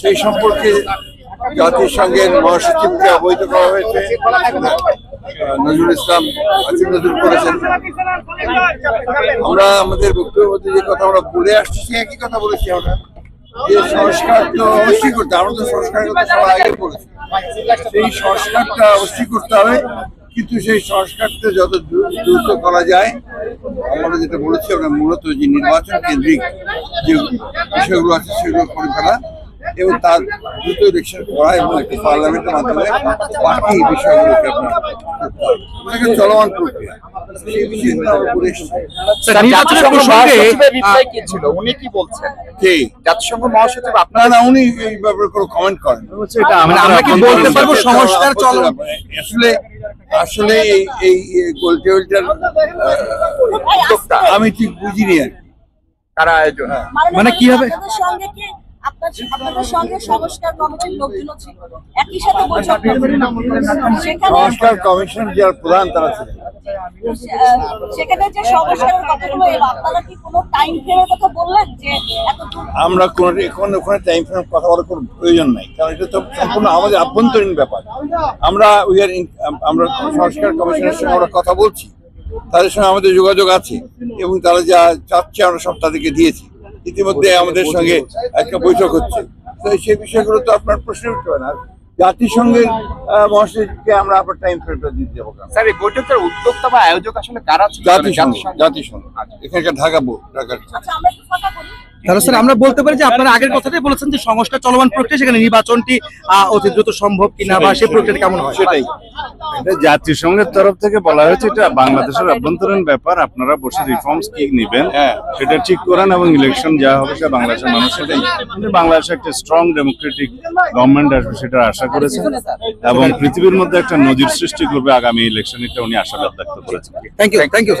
সেই সম্পর্কে জাতিসংঘের মহাসচিবকে অবহিত করা হয়েছে। নজরুল ইসলাম নজরুল করেছেন। আমরা আমাদের বক্তব্যের মধ্যে যে কথা আমরা বলে আসছি সে একই কথা বলেছি। আমরা যে সংস্কার তো অবশ্যই করতে, আমরা তো সংস্কারের কথা সবাই আগে বলেছি, সেই সংস্কারটা অবশ্যই করতে হবে, কিন্তু সেই সংস্কারটা যত দ্রুত করা যায়। আমরা যেটা বলেছি, আমরা মূলত যে নির্বাচন কেন্দ্রিক যে বিষয়গুলো আছে সেগুলো করে ফেলা এবং তার দ্রুত ইলেকশন করা এবং একটি পার্লামেন্টের মাধ্যমে বাকি বিষয়গুলোকে আপনার চলমান প্রক্রিয়া সেই বিষয়গুলো আমরা বলে এসেছি। জাতিসংঘ মহাসচিব আপনারা উনি এই ব্যাপারে কোনো কমেন্ট করেন। আসলে আসলে এই গোল টেবিলটার আমি ঠিক বুঝিনি আর কারা আয়োজন, মানে কিভাবে আপনাদের সঙ্গে সংস্কার কমিটির লোকগুলো ছিল, একই সাথে বৈঠক সংস্কার কমিশন যার প্রধান তারা ছিলেন। সেখানে যে সংস্কারের কথাগুলো এলো, আপনারা কি কোনো টাইম ফ্রেমের কথা বললেন যে আমরা ওখানে টাইম ফ্রেম কথা বলার কোনো প্রয়োজন নাই, কারণ এটা তো সম্পূর্ণ আমাদের আভ্যন্তরীণ ব্যাপার। আমরা সংস্কার কমিশনের সঙ্গে আমরা কথা বলছি, তাদের সঙ্গে আমাদের যোগাযোগ আছে এবং তারা যা চাচ্ছে আমরা সব তাদেরকে দিয়েছি। ইতিমধ্যে আমাদের সঙ্গে একটা বৈঠক হচ্ছে, তো সেই বিষয়গুলো তো আপনার প্রশ্ন উঠতে পারে না। জাতিসংঘের মহাসচিবকে আমরা আপনার টাইম ফ্রেমটা দিতে যাবো। স্যার, এই বৈঠকের উদ্যোক্তা বা আয়োজক আসলে কারা ছিল? জাতিসংঘ এখানকার ঢাকার। তাহলে স্যার আমরা বলতে পারি যে আপনারা আগের কথাটাই বলেছেন যে সংস্কার চলমান প্রক্রিয়া, সেখানে নির্বাচনটি অতি দ্রুত সম্ভব কিনা বা সেই প্রক্রিয়া কেমন হয় সেটাই। এটা জাতিসংঘের তরফ থেকে বলা হয়েছে এটা বাংলাদেশের অভ্যন্তরীণ ব্যাপার, আপনারা বসে রিফর্মস কি নেবেন সেটা ঠিক করেন এবং ইলেকশন যা হবে সেটা বাংলাদেশের মানুষ সেটাই। বাংলাদেশে একটা স্ট্রং ডেমোক্রেটিক গভর্নমেন্ট আসবে সেটা আশা করেছেন এবং পৃথিবীর মধ্যে একটা নজির সৃষ্টি করবে আগামী ইলেকশন, এটা উনি আশাবাদ ব্যক্ত করেছেন। Thank you.